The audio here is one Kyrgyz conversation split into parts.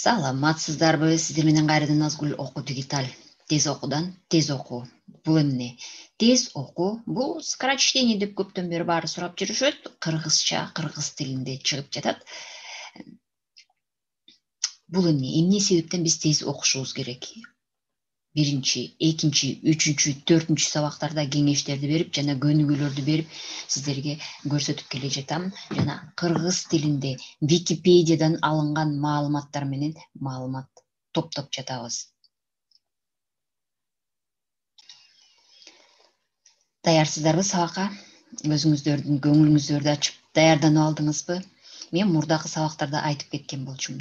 Саламатсыздарбы, сиздер менен кайрадан Назгүл Окуу Дигиталь. Тез окуудан тез окуу. Бул эмне? Тез окуу бул скорочтение деп көптөн бери баары сурап жүрүшөт. Кыргызча, кыргыз тилинде чыгып жатат. Бул эмне? Эмне себептен биз тез окушубуз керек? Биринчи, экинчи, үчүнчү, төртүнчү сабактарда кеңештерди берип жана көнүгүүлөрдү берип сиздерге көрсөтүп келе жатам. Жана кыргыз тилинде Википедиядан алынган маалыматтар менен маалымат топтоп жатабыз. Даярсыздарбы сабакка? Өзүңүздөрдүн көңүлүңүздөрдү ачып даярданып алдыңызбы? Мен мурдагы сабактарда айтып кеткен болчумун.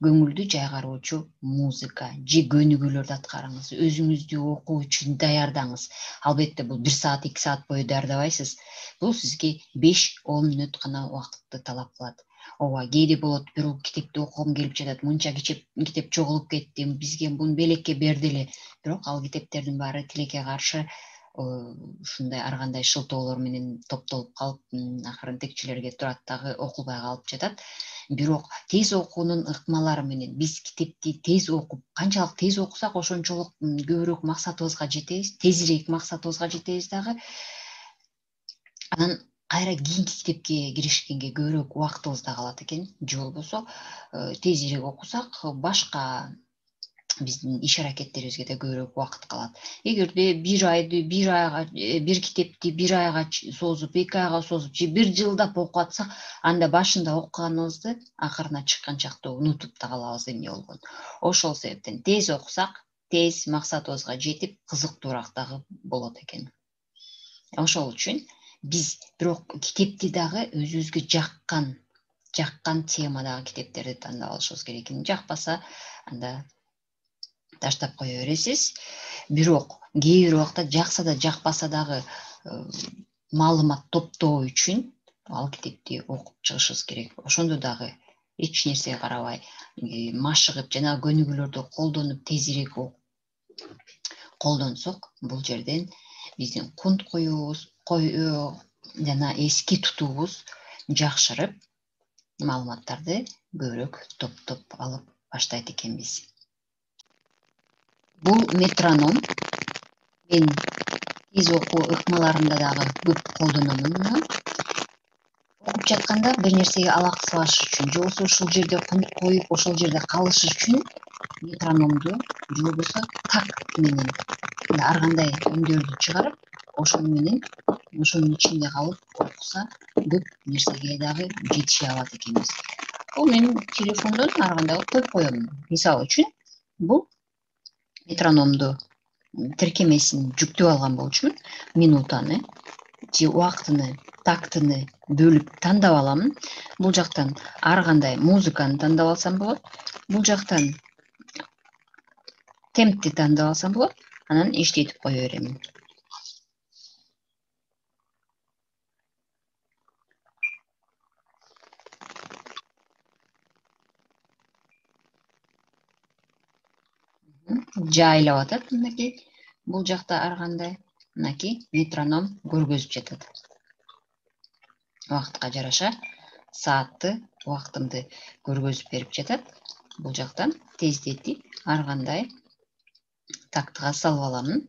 Көңүлдү жайгаруучу музыка же көнүгүүлөрдү аткарыңыз, өзүңүздү окуу үчүн даярдаңыз. Албетте бул 1 саат, 2 саат бою даярдабайсыз. Бул сизге 5-10 мүнөт гана убакытты талап кылат. Ооба, кээде болот, бирок китепти окугум келип жатат, мынча китеп жоголуп кетти, бизге буну белекке бердили. Бирок ал китептердин баары тилекке каршы ушундай ар кандай шылтоолор менен топтолуп калып, акырын текчелерге турат дагы окулбай калып жатат. Бирок тез окуунун ыкмалары менен биз китепти тез окуп, канчалык тез окусак, ошончолук көбүрөөк максатыбызга жетебиз, тезирээк максатыбызга жетебиз дагы. Анан кайра кийинки китепке киришкенге көбүрөөк убактыбыз да калат экен. Же болбосо тезирээк окусак, башка биздин иш аракеттерибизге да көбүрөөк убакыт калат. Эгерде бир китепти 1 айга созуп, 2 айга созуп же 1 жылдап окуп атсак, анда башында окуганыбызды акырына чыкканчакта унутуп да калабыз эмне болгонун. Ошол себептен тез окусак, тез максатыбызга жетип, кызыктуураак дагы болот экен. Ошол үчүн биз бирок китепти дагы өзүбүзгө жаккан темадагы китептерди тандап алышыбыз керек. Жакпаса, анда таштап кое бересиз. Бирок кээ бир убакта жакса да жакпаса дагы маалымат топтоо үчүн ал китепти окуп чыгышыбыз керек. Ошондо дагы эч нерсеге карабай, машыгып жана көнүгүүлөрдү колдонуп тезирээк колдонсок, бул жерден биздин кунт коюубуз, жана эски тутуубуз жакшырып, маалыматтарды көбүрөөк топтоп алып баштайт экенбиз. Бул метроном. Мен тез окуу ыкмаларында дагы көп колдономун муну. Окуп жатканда бир нерсеге алаксыбаш үчүн, же болбосо ушул жерде кунт коюп, ошол жерде калыш үчүн метрономду же болбосо такт менен ар кандай үндөрдү чыгарып, ошону менен ошонун ичинде калып окуса, көп нерсеге дагы жетише алат экенбиз. Бул мен телефондон ар кандай коюп коем. Мисалы үчүн, бул метрономду тиркемесин жүктөп алган болчумун. Минутаны же убактыны, тактыны бөлүп тандап аламын. Бул жактан ар кандай музыканы тандап алсам болот. Бул жактан темпти тандап алсам болот. Анан иштетип кое беремин. Жайлап атат мынакей. Бул жакта ар кандай мынакей метроном көргөзүп жатат. Убакытка жараша саатты, убактымды көргөзүп берип жатат. Бул жактан тездетип ар кандай тактыга салып аламын.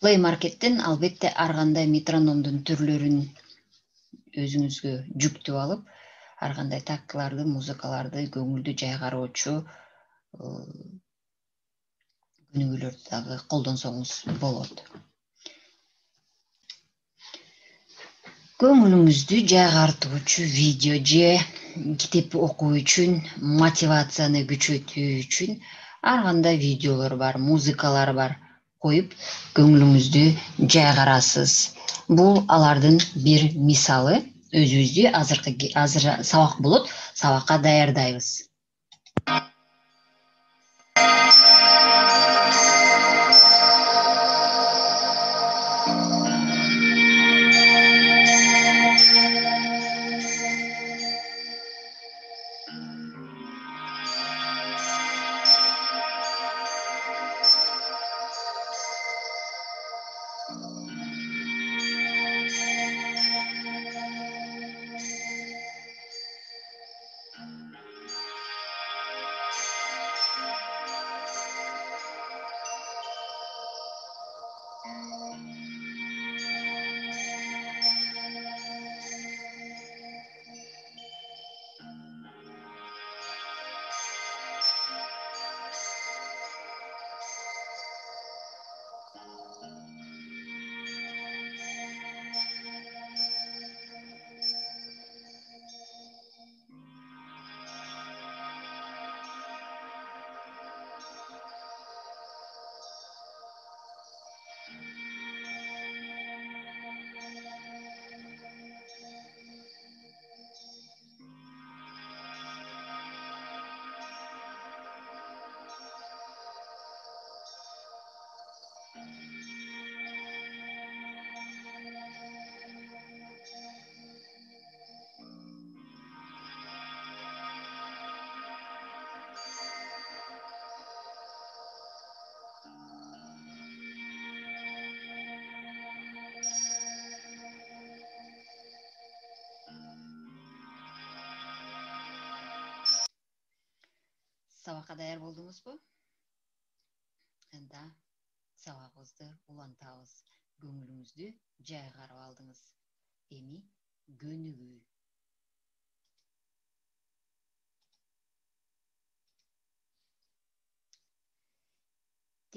Play Market'ten албетте ар кандай метрономдун түрлөрүн өзүңүзгө жүктөп алып, ар кандай тактыларды, музыкаларды, көңүлдү жайгаруучу көнүгүүлөрдү дагы колдонсоңуз болот. Көңүлүңүздү жайгартуучу видео же китеп окуу үчүн, мотивацияны күчөтүү үчүн ар кандай видеолор бар, музыкалар бар. Коюп, көңүлүңүздү жайгарасыз. Бул алардын бир мисалы. Өзүбүздү азыр сабак болот, сабакка даярдайбыз. Сабакка даяр болдуңузбу? Анда сабагыбызды улантабыз. Көңүлүңүздү жайгарып алдыңыз. Эми көнүгүү.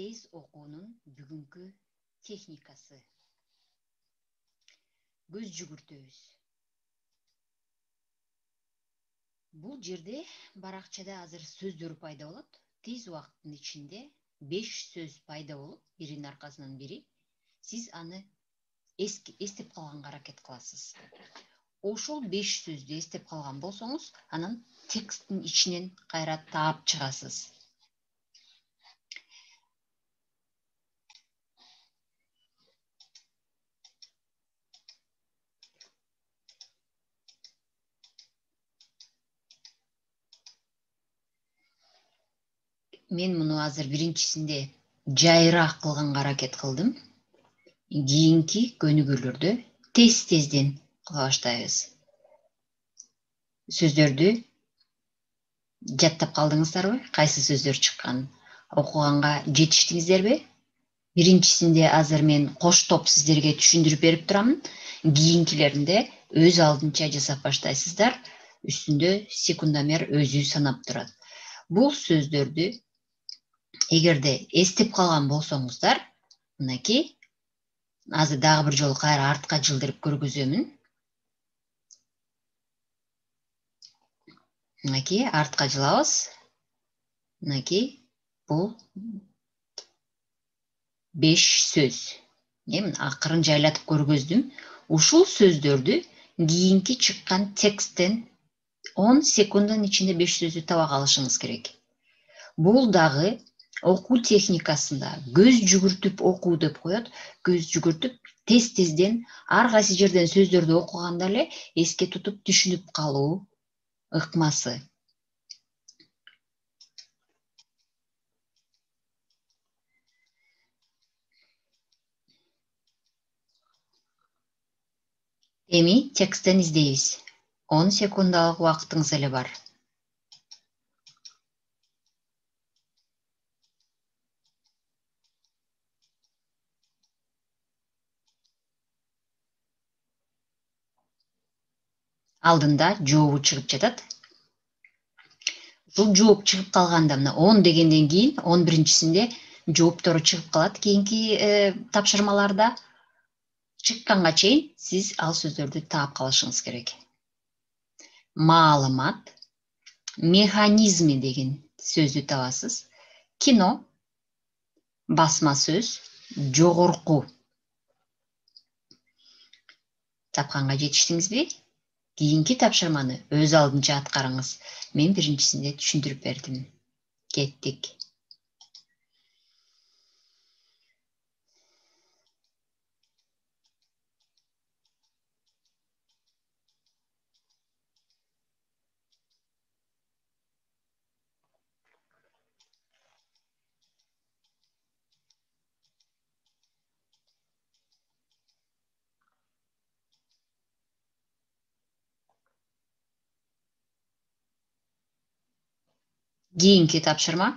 Тез окуунун бүгүнкү техникасы. Көз жүгүртөбүз. Бул жерде баракчада азыр сөздөр пайда болот. Тез убакыттын ичинде 5 сөз пайда болуп, биринин аркасынан бири. Сиз аны эстеп калганга аракет кыласыз. Ошол 5 сөздү эстеп калган болсоңуз, анан тексттин ичинен кайра таап чыгасыз. Мен муну азыр биринчисинде жайыраак кылганга аракет кылдым. Кийинки көнүгүүлөрдө тез-тезден кыла баштайбыз. Сөздөрдү жаттап калдыңыздарбы? Кайсы сөздөр чыкканын окуганга жетиштиңиздерби? Биринчисинде азыр мен коштоп сиздерге түшүндүрүп берип турамын. Кийинкилеринде өз алдынча жасап баштайсыздар. Үстүндө секундомер өзү санап турат. Бул сөздөрдү эгерде эстеп калган болсоңуздар, мынакей азыр дагы бир жолу кайра артка жылдырып көргөзөмүн. Мынакей артка жылабыз. Мынакей бул 5 сөз. Мен акырын жайлатып көргөздүм. Ушул сөздөрдү кийинки чыккан тексттен 10 секунддун ичинде 5 сөздү таба калышыңыз керек. Бул дагы окуу техникасында көз жүгүртүп окуу деп коет. Көз жүгүртүп тез-тезден ар кайсы жерден сөздөрдү окуганда эле эске тутуп түшүнүп калуу ыкмасы. Эми тексттен издейбиз. 10 секундалык убактыңыз эле бар. Алдында жообу чыгып жатат. Ушул жооп чыгып калганда мына 10 дегенден кийин 11-синде жооптору чыгып калат. Кийинки тапшырмаларда чыкканга чейин сиз ал сөздөрдү таап калышыңыз керек. Маалымат, механизми деген сөздү табасыз. Кино, басма сөз, жогорку. Тапканга жетиштиңизби? Кийинки тапшырманы өз алдынча аткарыңыз. Мен биринчисинде түшүндүрүп бердим. Кеттик. Кийинки тапшырма.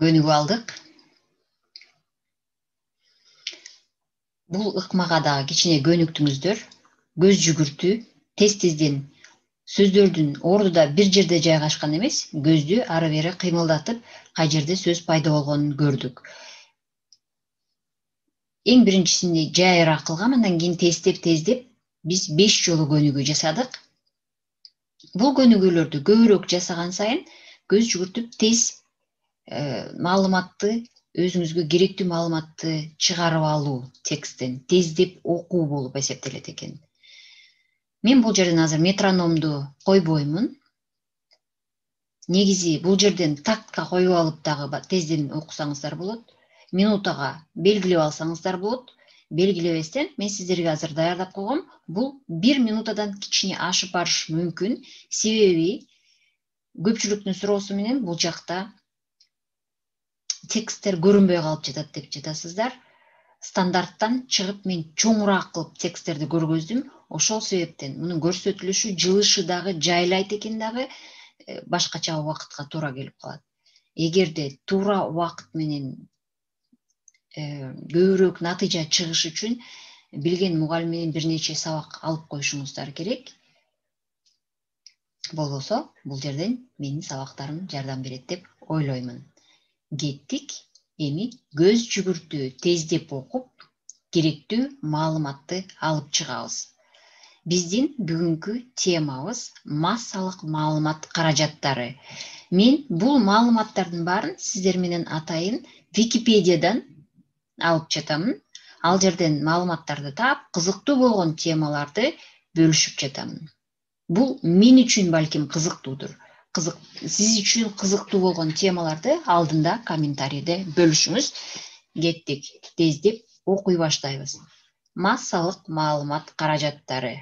көнүгү алдык. Бул ыкмага дагы кичине көнүктүңүздөр. Көз жүгүртүү тез-тезден сөздөрдүн ордуда бир жерде жайгашкан эмес, көздү ары бери кыймылдатып, кай жерде сөз пайда болгонун көрдүк. Эң биринчисинде жайыраак кылгам, андан кийин тездеп биз 5 жолу көнүгүү жасадык. Бул көнүгүүлөрдү көбүрөөк жасаган сайын көз жүгүртүп тез маалыматты, өзүңүзгө керектүү маалыматты чыгарып алуу, тексттен тездеп окуу болуп эсептелет экен. Мен бул жерден азыр метрономду койбоймун. Негизи бул жерден тактка коюп алып дагы тезден окусаңыздар болот. Минутага белгилеп алсаңыздар болот. Белгилебестен мен сиздерге азыр даярдап койгом. Бул 1 минутадан кичине ашып барышы мүмкүн. Себеби көпчүлүктүн суроосу менен бул жакта тексттер көрүнбөй калып жатат деп жатасыздар. Стандарттан чыгып мен чоңураак кылып тексттерди көргөздүм. Ошол себептен мунун көрсөтүлүшү, жылышы дагы, жайлайт экен дагы башкача убакытка туура келип калат. Эгерде туура убакыт менен көбүрөөк натыйжа чыгыш үчүн билген мугалим менен бир нече сабак алып коюшуңуздар керек. Болбосо бул жерден менин сабактарым жардам берет деп ойлоймун. Кеттик. Эми көз жүгүртүү тездеп окуп, керектүү маалыматты алып чыгабыз. Биздин бүгүнкү темабыз массалык маалымат каражаттары. Мен бул маалыматтардын баарын сиздер менен атайын Википедиядан алып жатамын. Ал жерден маалыматтарды таап, кызыктуу болгон темаларды бөлүшүп жатамын. Бул мен үчүн балким кызыктуудур. Сиз үчүн кызыктуу болгон темаларды алдында комментарийде бөлүшүңүз. Кеттик, тездеп окуй баштайбыз. Массалык маалымат каражаттары.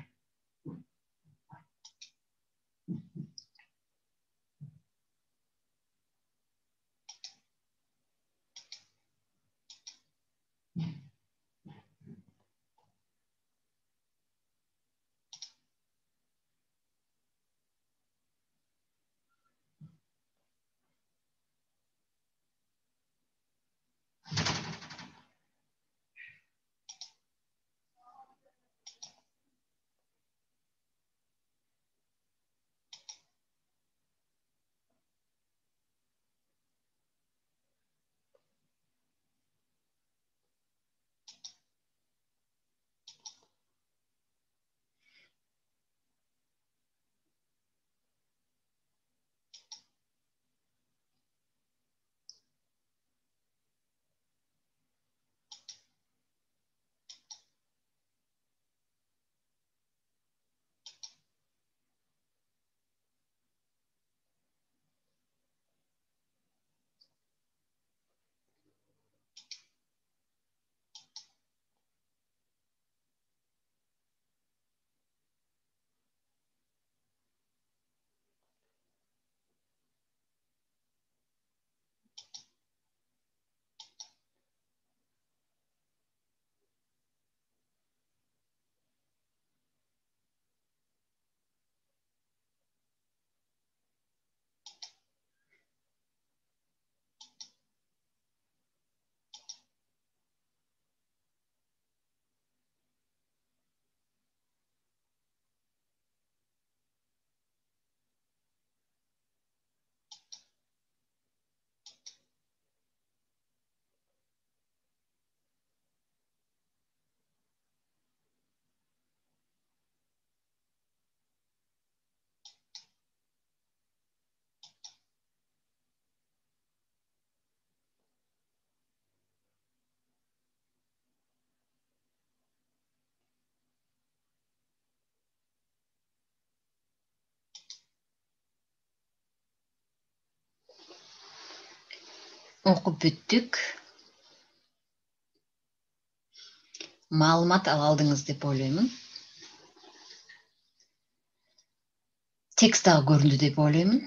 Окуп бүттүк. Маалымат ала алдыңыз деп ойлоймун. Текст дагы көрүндү деп ойлоймун.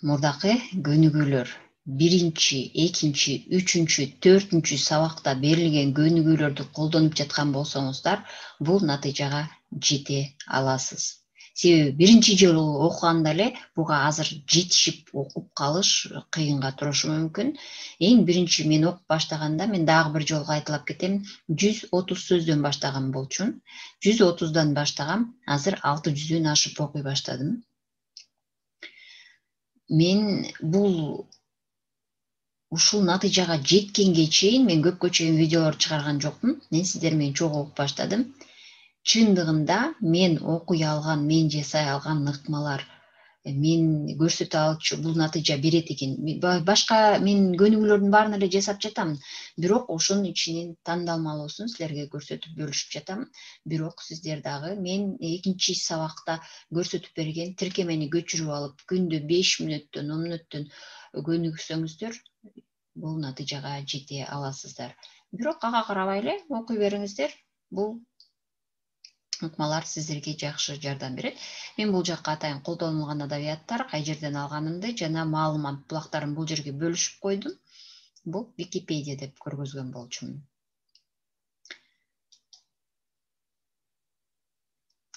Мурдакы көнүгүүлөр, 1-чи, 2-чи, 3-чү, 4-чү сабакта берилген көнүгүүлөрдү колдонуп жаткан болсоңуздар, бул натыйжага жете аласыз. Себеби биринчи жолу окуганда эле буга азыр жетишип окуп калыш кыйынга турушу мүмкүн. Эң биринчи мен окуп баштаганда, мен дагы бир жолу кайталап кетем, 130 сөздөн баштаган болчумун. 130дан баштагам, азыр 600дөн ашып окуй баштадым. Мен ушул натыйжага жеткенге чейин мен көпкө чейин видеолор чыгарган жокмун. Мен сиздер менен чогуу окуп баштадым. Чындыгында мен окуй алган, мен жасай алган ыкмалар, мен көрсөтө алчу бул натыйжа берет экен. Башка мен көнүгүүлөрдүн баарын эле жасап жатам. Бирок ошонун ичинен тандалмалуусун силерге көрсөтүп бөлүшүп жатам. Бирок сиздер дагы мен экинчи сабакта көрсөтүп берген тиркемени көчүрүп алып, күндө 5 мүнөттөн, 10 мүнөттөн көнүгсөңүздөр, бул натыйжага жете аласыздар. Бирок ага карабай эле окуй бериңиздер. Бул ыкмалар сиздерге жакшы жардам берет. Мен бул жакка атайын колдонулган адабияттар, кай жерден алганымды жана маалымат булактарын бул жерге бөлүшүп койдум. Бул Википедия деп көргөзгөн болчумун.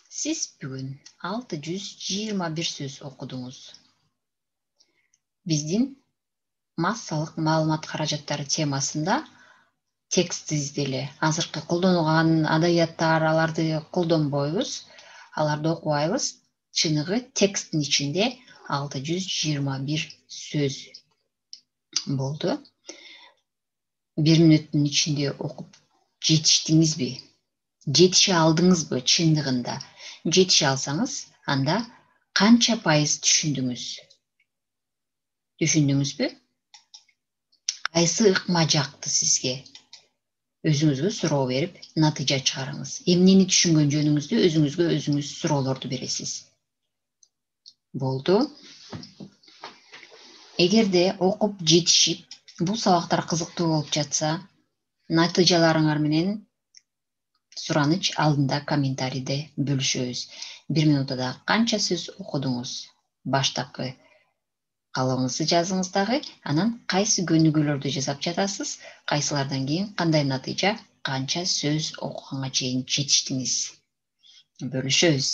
Сиз бүгүн 621 сөз окудуңуз. Биздин массалык маалымат каражаттары темасында текст изделе. Азыркы колдонулган адабияттар, аларды колдонбойбуз, аларды окубайбыз. Чыныгы тексттин ичинде 621 сөз болду. 1 мүнөттүн ичинде окуп жетиштиңизби? Жетише алдыңызбы чындыгында? Жетише алсаңыз, анда канча пайыз түшүндүңүз? Түшүндүңүзбү? Кайсы ыкма жакты сизге? Өзүңүзгө суроо берип, натыйжа чыгарыңыз. Эмнени түшүнгөн жөнүңүздү өзүңүзгө өзүңүз суроолорду бересиз. Болду. Эгерде окуп жетишип, бул сабактар кызыктуу болуп жатса, натыйжаларыңар менен сураныч алдында комментарийде бөлүшөбүз. 1 минутада канча сөз окудуңуз? Баштапкы каалооңузду жазыңыз дагы, анан кайсы көнүгүүлөрдү жасап жатасыз, кайсылардан кийин кандай натыйжа, канча сөз окуганга чейин жетиштиңиз? Бөлүшөбүз.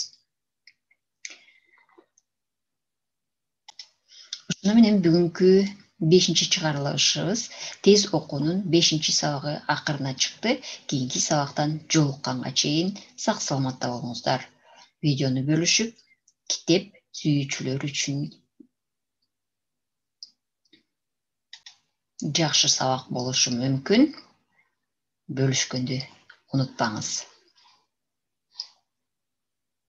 Ошону менен бүгүнкү 5-чи чыгарылышыбыз тез окуунун 5-чи сабагы акырына чыкты. Кийинки сабактан жолукканга чейин сак саламатта болуңуздар. Видеону бөлүшүп, китеп сүйүүчүлөр үчүн жакшы сабак болушу мүмкүн. Бөлүшкөндү унутпаңыз.